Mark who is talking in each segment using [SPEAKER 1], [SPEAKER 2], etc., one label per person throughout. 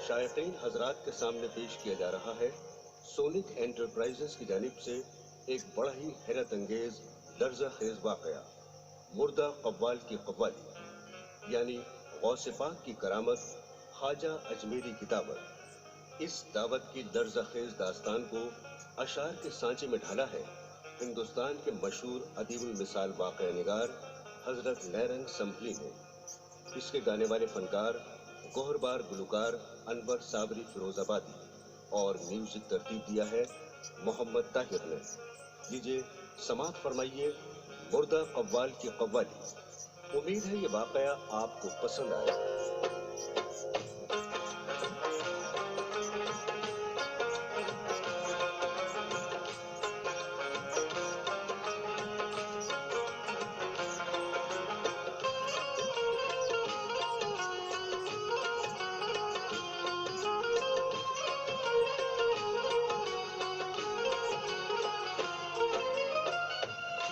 [SPEAKER 1] شائقین حضرات کے سامنے پیش کیا جا رہا ہے سونک انٹرپرائزز کی جانب سے ایک بڑا ہی حیرت انگیز لرزہ خیز واقعہ، مردہ قوال کی قوالی، یعنی غوث پاک کی کرامت، خواجہ اجمیری کی دعوت۔ اس دعوت کی لرزہ خیز داستان کو اشعار کے سانچے میں ڈھالا ہے ہندوستان کے مشہور ادیب المثال واقعہ نگار حضرت نیرنگ سمبھلی نے۔ اس کے گانے والے فنکار گوہر بار گلوکار انور صابری فیروز آبادی، اور میوزک ترتیب دیا ہے محمد طاہر نے۔ لیجیے سماعت فرمائیے مردہ قوال کی قوالی۔ امید ہے یہ واقعہ آپ کو پسند آئے۔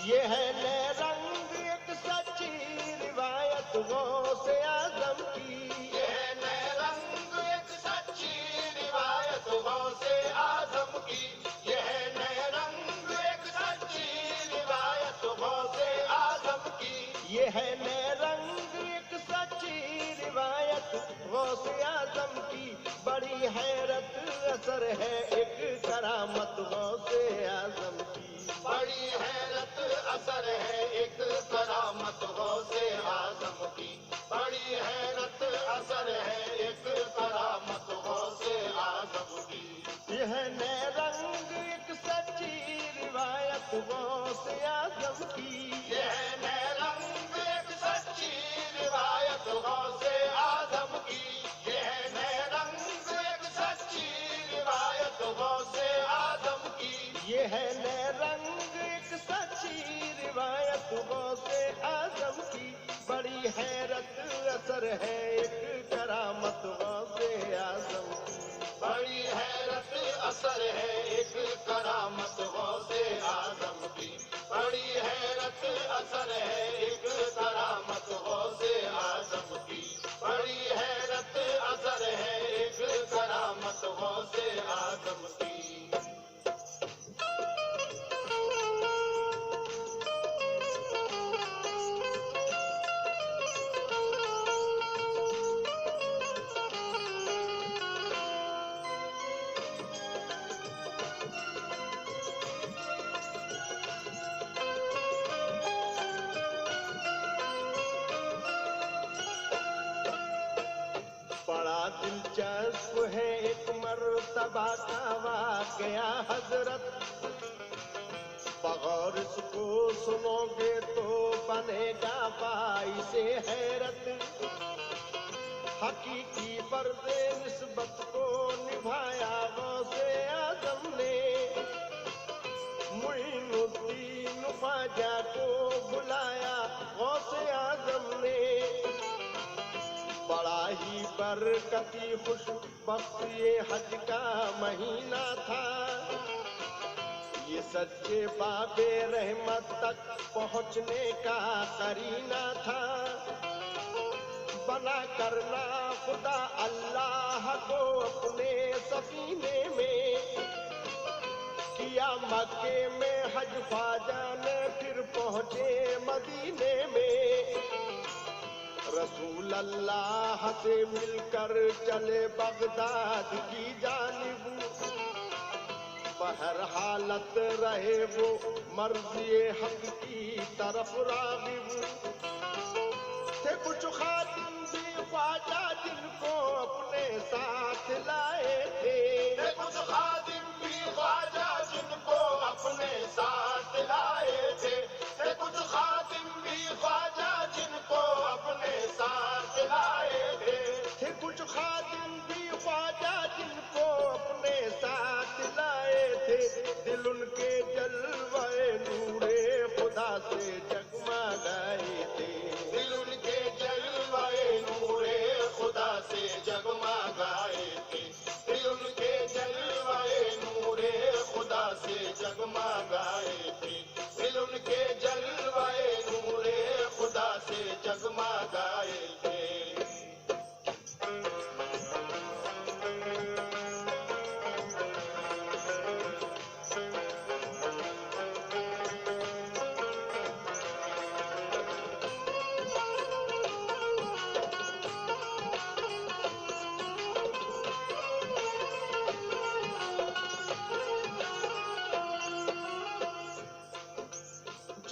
[SPEAKER 2] یہ ہے نیرنگ ایک سچی روایت غوث اعظم کی،
[SPEAKER 3] یہ ہے نیرنگ ایک سچی روایت غوث اعظم کی، یہ ہے نیرنگ ایک سچی روایت غوث اعظم کی،
[SPEAKER 2] یہ ہے نیرنگ ایک سچی روایت غوث اعظم کی، بڑی حیرت اثر ہے ایک کرامت غوث اعظم کی،
[SPEAKER 3] بڑی حیرت اثر ہے ایک کرامت غوث اعظم کی، بڑی حیرت اثر ہے ایک کرامت غوث اعظم کی،
[SPEAKER 2] یہ ہے نیرنگ ایک سچی روایت غوث اعظم کی،
[SPEAKER 3] یہ ہے نیرنگ ایک سچی روایت غوث اعظم کی، یہ ہے نیرنگ ایک سچی روایت غوث اعظم کی،
[SPEAKER 2] یہ ہے نیرنگ ایک سچی روایت غوث اعظم کی، بڑی حیرت اثر ہے ایک کرامت غوث اعظم کی،
[SPEAKER 3] بڑی حیرت اثر ہے ایک کرامت غوث اعظم کی، بڑی حیرت اثر ہے ایک کرامت غوث اعظم کی، بڑی حیرت اثر ہے ایک کرامت غوث اعظم کی۔
[SPEAKER 2] بڑا دلچسپ ہے ایک مرتبہ کا واقعہ حضرت، بغور اس کو سنو گے تو بنے گا باعث حیرت، حقیقی فرض نسبت کو نبھایا غوث اعظم نے، معین الدین خواجہ کو بلایا غوث اعظم نے، بڑا ہی برکتی خوش بخت یہ حج کا مہینہ تھا، یہ سچے باب رحمت تک پہنچنے کا قرینہ تھا، بنا کرنا خدا اللہ کو اپنے سفینے میں، کیا مکے میں حج خواجہ نے پھر پہنچے مدینے میں، رسول اللہ سے مل کر چلے بغداد کی جانب، بہر حالت رہے وہ مرضی حق کی طرف راغب، تھے کچھ خادم بھی خواجہ جن کو اپنے ساتھ لائے تھے،
[SPEAKER 3] تھے کچھ خادم بھی خواجہ جن کو اپنے ساتھ لائے تھے، تھے کچھ خادم بھی خواجہ جن کو اپنے ساتھ لائے تھے،
[SPEAKER 2] تھے کچھ خادم بھی خواجہ جن کو اپنے ساتھ لائے تھے، دل ان کے جلوے نور خدا سے جگمگائے تھے،
[SPEAKER 3] دل ان کے جلوے نور خدا سے جگمگائے تھے، دل ان کے جلوے نور خدا سے جگمگائے تھے، دل ان کے جلوے نور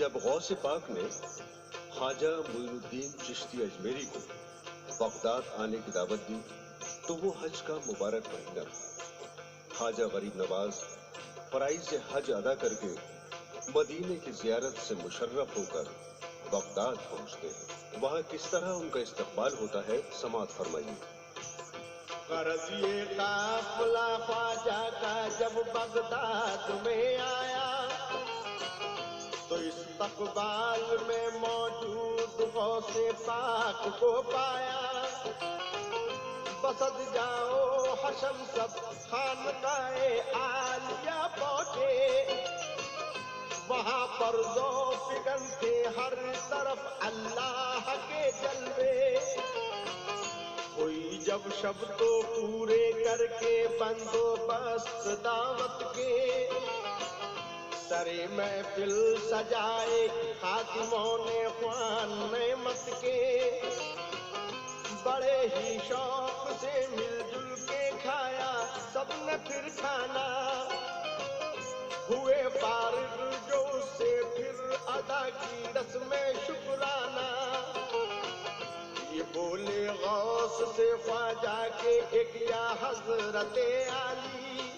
[SPEAKER 1] جب غوث پاک نے خواجہ معین الدین چشتی اجمیری کو بغداد آنے کی دعوت دی تو وہ حج کا مبارک مہینہ تھا۔ خواجہ غریب نواز فرائض حج ادا کر کے مدینے کی زیارت سے مشرف ہو کر بغداد پہنچتے ہیں۔ وہاں کس طرح ان کا استقبال ہوتا ہے سماعت فرمائیے۔
[SPEAKER 2] غرضیے قافلہ خواجہ کا جب بغداد میں آیا تو استقبال میں موجود غوث پاک کو پایا۔ بسد جاؤ حشم سب خانقاہ عالیہ پہنچے، وہاں پر دو فگن تھے ہر طرف اللہ کے جلوے۔ کوئی جب شب تو پورے کر کے بندوبست دعوت کے، سرے محفل سجائے خادموں نے خوان نعمت کے۔ بڑے ہی شوق سے مل جل کے کھایا سب نے پھر کھانا، ہوئے فارغ جو سے پھر ادا کی رسم شکرانہ۔ یہ بولے غوث سے خواجہ کے ایک یا حضرت عالی،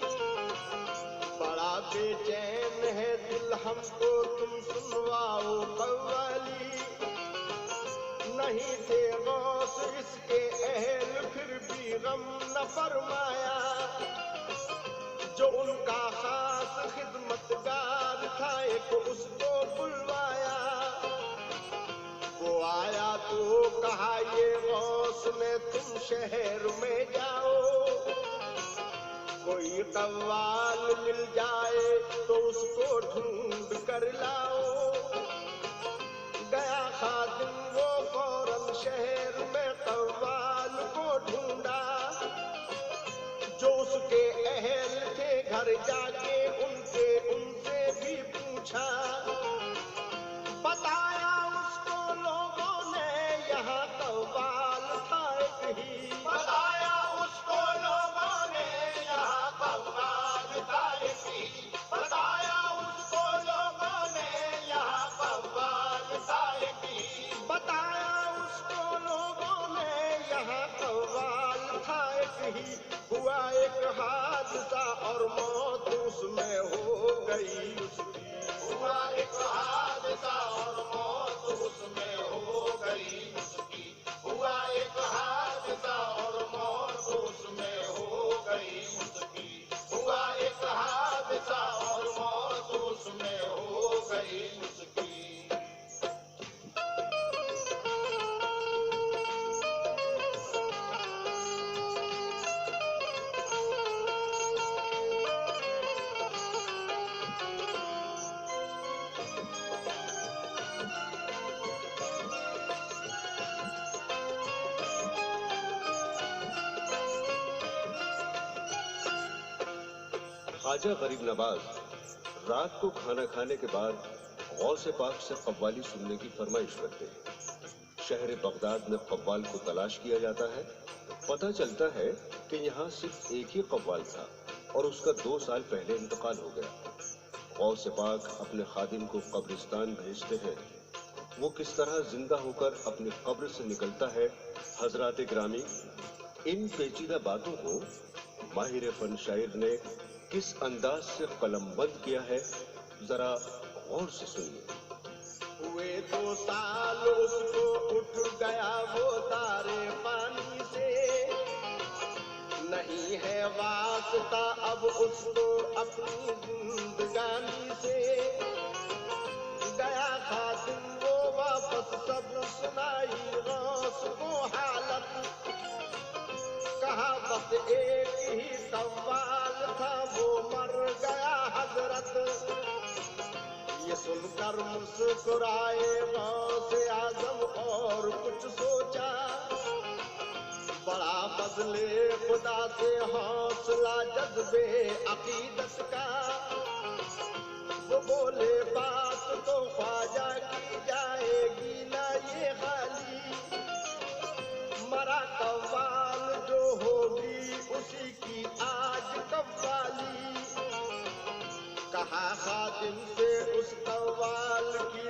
[SPEAKER 2] بڑا بے چین ہے دل ہم کو تم سنواؤ قوالی۔ نہیں تھے غوث اس کے اہل پھر بھی غم نہ فرمایا، جو ان کا خاص خدمتگار تھا ایک اس کو بلوایا۔ وہ آیا تو کہا یہ غوث نے تم شہر میں جاؤ، کوئی قوال مل جائے تو اس کو ڈھونڈ کر لاؤ۔ گیا خادم وہ فوراً شہر میں قوال کو ڈھونڈا، جو اس کے اہل تھے گھر جا کے ان سے بھی پوچھا۔ بتایا اس کو لوگوں نے یہاں قوال تھا ایک ہی،
[SPEAKER 3] بتایا اس کو لوگوں نے یہاں قوال تھا ایک ہی، بتایا اس کو لوگوں نے یہاں قوال تھا ایک ہی،
[SPEAKER 2] بتایا اس کو لوگوں نے یہاں قوال تھا ایک ہی۔ ہوا ایک حادثہ اور موت اس میں ہو گئی اس کی،
[SPEAKER 3] ہوا ایک حادثہ اور موت اس میں ہو گئی اس کی، ہوا ایک حادثہ اور موت اس میں ہو گئی اس کی، ہوا ایک حادثہ اور موت اس میں ہو گئی اس کی۔
[SPEAKER 1] خواجہ غریب نواز رات کو کھانا کھانے کے بعد غوث پاک سے قوالی سننے کی فرمائش کرتے ہیں۔ شہر بغداد میں قوال کو تلاش کیا جاتا ہے۔ پتہ چلتا ہے کہ یہاں صرف ایک ہی قوال تھا اور اس کا 2 سال پہلے انتقال ہو گیا۔ غوث پاک اپنے خادم کو قبرستان بھیجتے ہیں۔ وہ کس طرح زندہ ہو کر اپنی قبر سے نکلتا ہے، حضرات گرامی ان پیچیدہ باتوں کو ماہر فن شاعر نے کس انداز سے قلم بند کیا ہے، ذرا غور سے سنیے۔
[SPEAKER 2] ہوئے 2 سال اس کو اٹھ گیا وہ دارے پانی سے، نہیں ہے واسطہ اب اس کو اپنی زندگانی سے۔ گیا خادم وہ واپس سب سنائی غوث کو حالت، کہا بس ایک ہی قوال تھا وہ مر گیا حضرت۔ یہ سن کر مسکرائے غوث اعظم اور کچھ سوچا، بڑا فضلِ خدا سے حوصلہ جذبے عقیدت کا۔ وہ بولے بات تو خواجہ کی جائے گی نہ یہ خالی، مرا قوال جو ہوگی اسی کی آج قوالی۔ کہا خادم سے اس قوال کی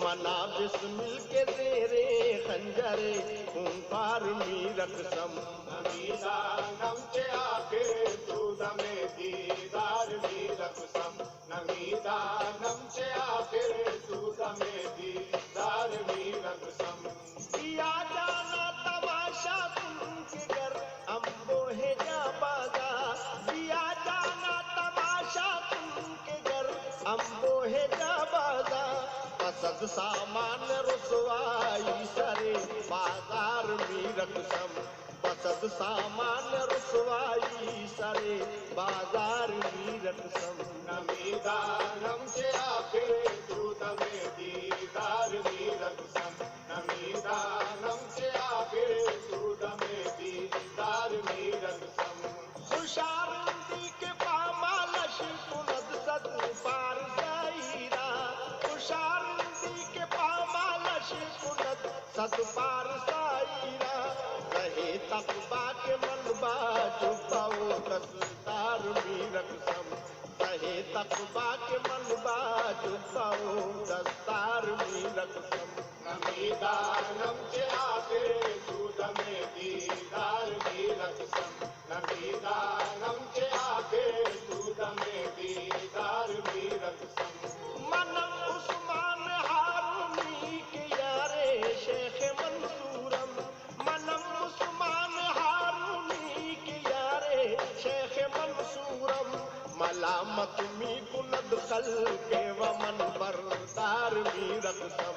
[SPEAKER 2] منا بسمل کے زیرے خنجرے خونخوار میر قسم
[SPEAKER 3] نمیدانم چه آخر سودم دیدار میر قسم نمیدانم چه آخر سودم دیدار میر قسم
[SPEAKER 2] کیا جانا تماشا تم کے گھر امبو ہے جا بازا کیا جانا تماشا تم کے گھر امبو ہے جا بازا پسند سامان رسوائی سرے بازار میر قسم پسند سامان رسوائی سرے بازار میر قسم
[SPEAKER 3] نمیدانم چه آخر سودم دیدار میر قسم نمیدانم چه آخر سودم دیدار میر قسم
[SPEAKER 2] خوشارندی کے پامالش کند صد پار سائرہ خوشارندی کے پامالش کند صد پار سائرہ رہے تقبا کے ملبا چپاؤ دستار میر قسم رہے تقبا کے ملبا چپاؤ دستار میر قسم
[SPEAKER 3] نمیدانم چه آخر سودم دیدار میر قسم نمیدانم چه آخر سودم دیدار میر قسم
[SPEAKER 2] منم عثمان ہارونی کے یارے شیخ منصورم منم عثمان ہارونی کے یارے شیخ منصورم ملامت می کند خلق ومن بردار میر قسم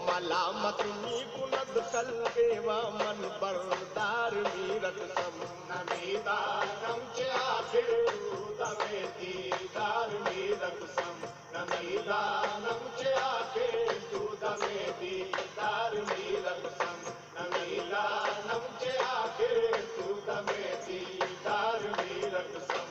[SPEAKER 2] ملامت می کند خلق ومن بردار میر قسم
[SPEAKER 3] نمیدانم چه آخر سودم دیدار میر قسم نمیدانم چه آخر سودم دیدار میر قسم نمیدانم چه آخر سودم دیدار میر قسم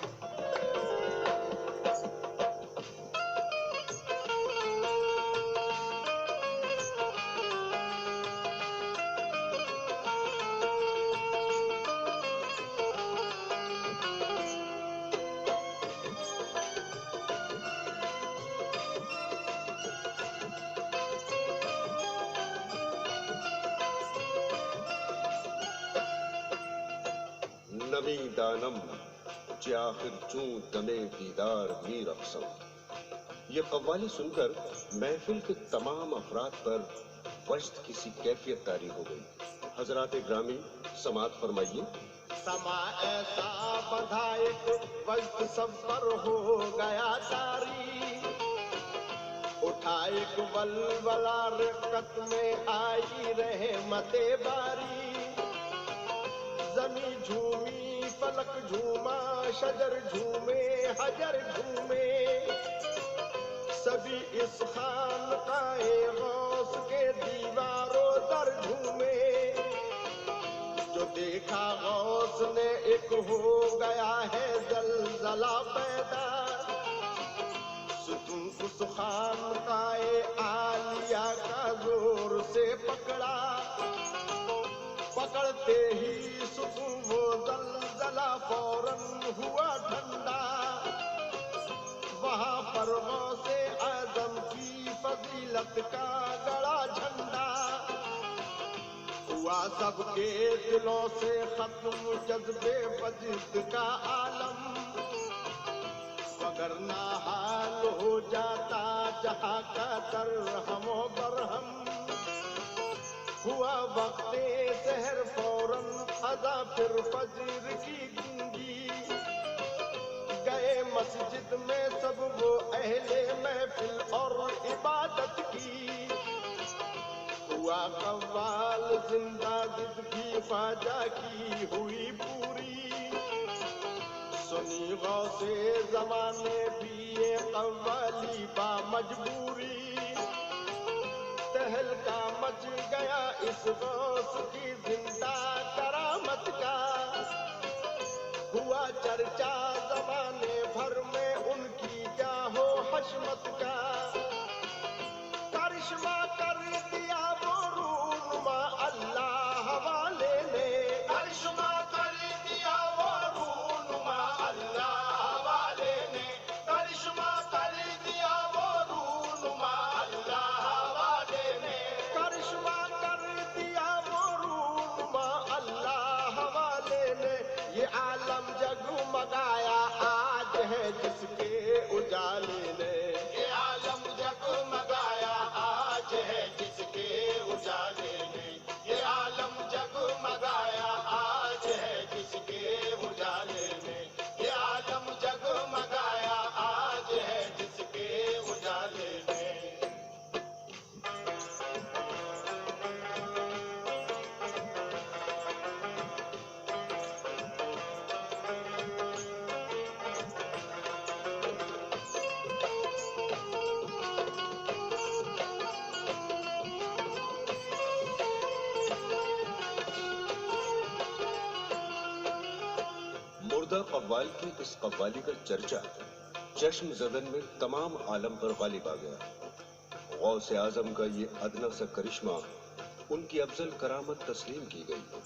[SPEAKER 1] نمی دانم چه آخر چون دمے دیدار میر قسم. یہ قوالی سن کر محفل کے تمام افراد پر وجد کی سی کیفیت طاری ہو گئی. حضرات گرامی سماعت فرمائیے.
[SPEAKER 2] سما ایسا بندھا ایک وجد سب پر ہو گیا تاری اٹھا ایک ولولہ رقت میں آئی رحمت باری زمیں جھومی فلک جھوما شجر جھومے حجر جھومے سبھی اس خانقاہ غوث کے دیواروں در جھومے جو دیکھا غوث نے ایک ہو گیا ہے زلزلہ پیدا ستون اس خانقاہ عالیہ کا زور سے پکڑا پکڑتے ہی ستون وہ زلزلہ فوراً ہوا ٹھنڈا وہاں پر غوث اعظم کی فضیلت کا گڑا جھنڈا ہوا سب کے دلوں سے ختم جذبے وجد کا عالم وگرنہ حال ہو جاتا جہاں کا درہم و برہم ہوا وقت سحر فوراً اذاں پھر فجر کی گونگی گئے مسجد میں سب وہ اہل محفل اور عبادت کی ہوا قوال زندہ زندگی خواجہ کی ہوئی پوری سنی غوث زمانے بھی یہ قوالی با مجبوری تہلکا مچ گیا اس غوث کی زندہ کرامت کا ہوا چرچا زمانے بھر میں ان کی جاہ و حشمت کا کرشمہ کر دیا وہ رونما اللہ حوالے نے
[SPEAKER 3] کرشمہ کر دیا وہ رونما اللہ حوالے نے کرشمہ کر دیا وہ رونما اللہ حوالے
[SPEAKER 2] جس کے اجالے نے،
[SPEAKER 3] یہ عالم جگمگایا آج ہے جس کے اجالے نے، یہ عالم جگمگایا آج ہے جس کے اجالے میں، یہ عالم جگمگایا آج ہے جس کے اجالے میں۔
[SPEAKER 1] مردہ قوال کی اس قوالی کا چرچا چشم زدن میں تمام عالم پر غالب آ گیا۔ غوث اعظم کا یہ ادنا سا کرشمہ، ان کی افضل کرامت تسلیم کی گئی۔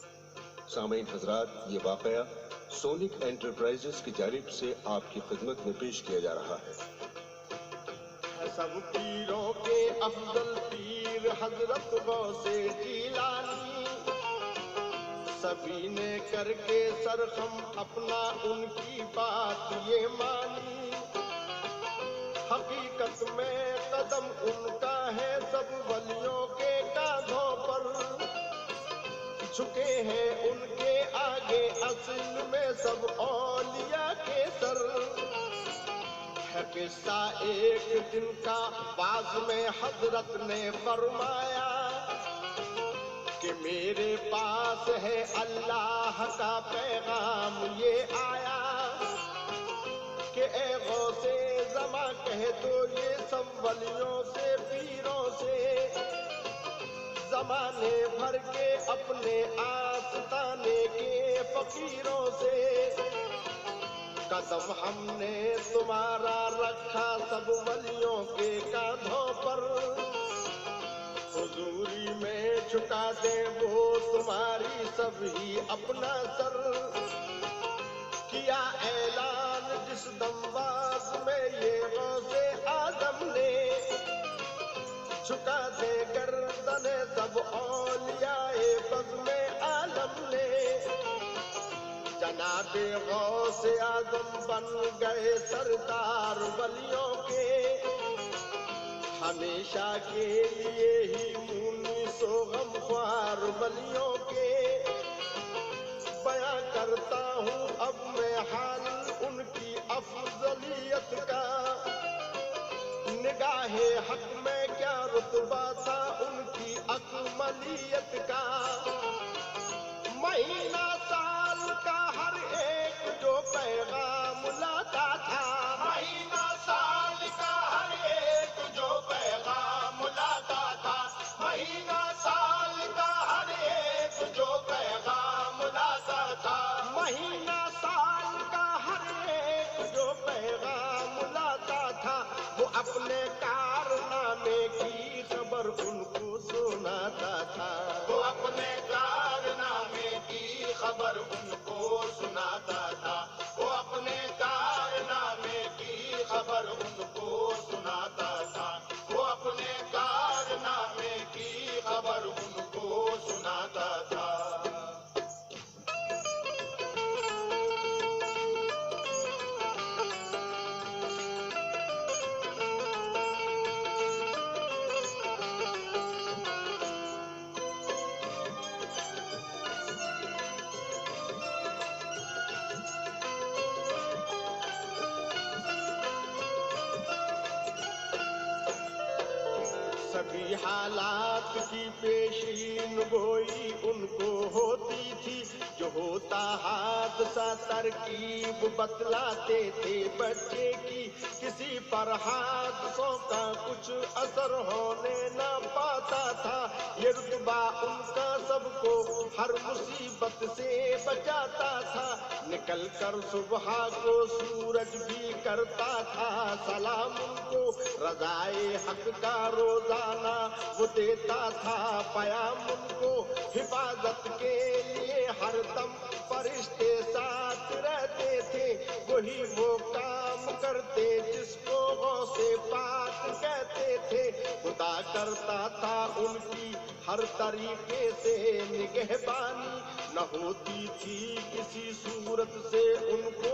[SPEAKER 1] سامعین حضرات، یہ واقعہ سونک انٹرپرائزز کی جانب سے آپ کی خدمت میں پیش کیا جا رہا ہے۔
[SPEAKER 2] سب پیروں کے افضل پیر حضرت غوث جیلانی، سبھی نے کر کے سرخم اپنا ان کی بات یہ مانی۔ حقیقت میں قدم ان کا ہے سب ولیوں کے کاندھوں پر، جھکے ہیں ان کے آگے اصل میں سب اولیاء کے سر۔ ہے قصہ ایک دن کا بعض میں حضرت نے فرمایا کہ میرے پاس ہے اللہ کا پیغام یہ آیا کہ اے غوث زماں کہہ دو یہ سب ولیوں سے پیروں سے، زمانے بھر کے اپنے آستانے کے فقیروں سے، قدم ہم نے تمہارا رکھا سب ولیوں کے کاندھوں پر، حضوری میں جھکا دے وہ تمہاری سب ہی اپنا سر۔ کیا اعلان جس دمباز میں یہ غوث اعظم نے، جھکا دے گردن سب اولیاء بزم عالم نے۔ جناب غوث اعظم بن گئے سردار ولیوں کے، ہمیشہ کے لیے ہی مونس و غمخوار ولیوں کے۔ بیان کرتا ہوں اب میں حال ان کی افضلیت کا، نگاہ حق میں کیا رتبہ تھا ان کی اکملیت کا۔ مہینہ سال کا ہر ایک جو پیغام لاتا تھا،
[SPEAKER 3] مہینہ سال کا ہر ایک جو پیغام لاتا تھا، مہینہ سال کا ہر ایک جو پیغام لاتا تھا،
[SPEAKER 2] مہینہ سال کا ہر ایک جو پیغام لاتا تھا، وہ اپنے کارنامے کی خبر ان کو سناتا تھا،
[SPEAKER 3] وہ اپنے کارنامے کی خبر ان کو سناتا تھا، وہ اپنے کارنامے کی خبر ان کو سناتا تھا، وہ اپنے کارنامے کی خبر ان کو سناتا تھا۔
[SPEAKER 2] سبھی حالات کی پیشین گوئی ان کو ہوتی تھی، جو ہوتا حادثہ ترکیب بتلاتے تھے بچے کی، کسی پر حادثوں کا کچھ اثر ہونے نہ پاتا تھا، یہ رتبہ ان کا سب کو ہر مصیبت سے بچاتا تھا، نکل کر صبح کو سورج بھی کرتا تھا سلام ان کو، رضائے حق کا روزانہ وہ دیتا تھا پیام ان کو، حفاظت کے لیے ہر دم فرشتے ساتھ رہتے تھے، وہی وہ کام کرتے جس کو غوث پاک کہتے تھے، خدا کرتا تھا ان کی ہر طریقے سے نگہبانی، نہ ہوتی تھی کسی صورت سے ان کو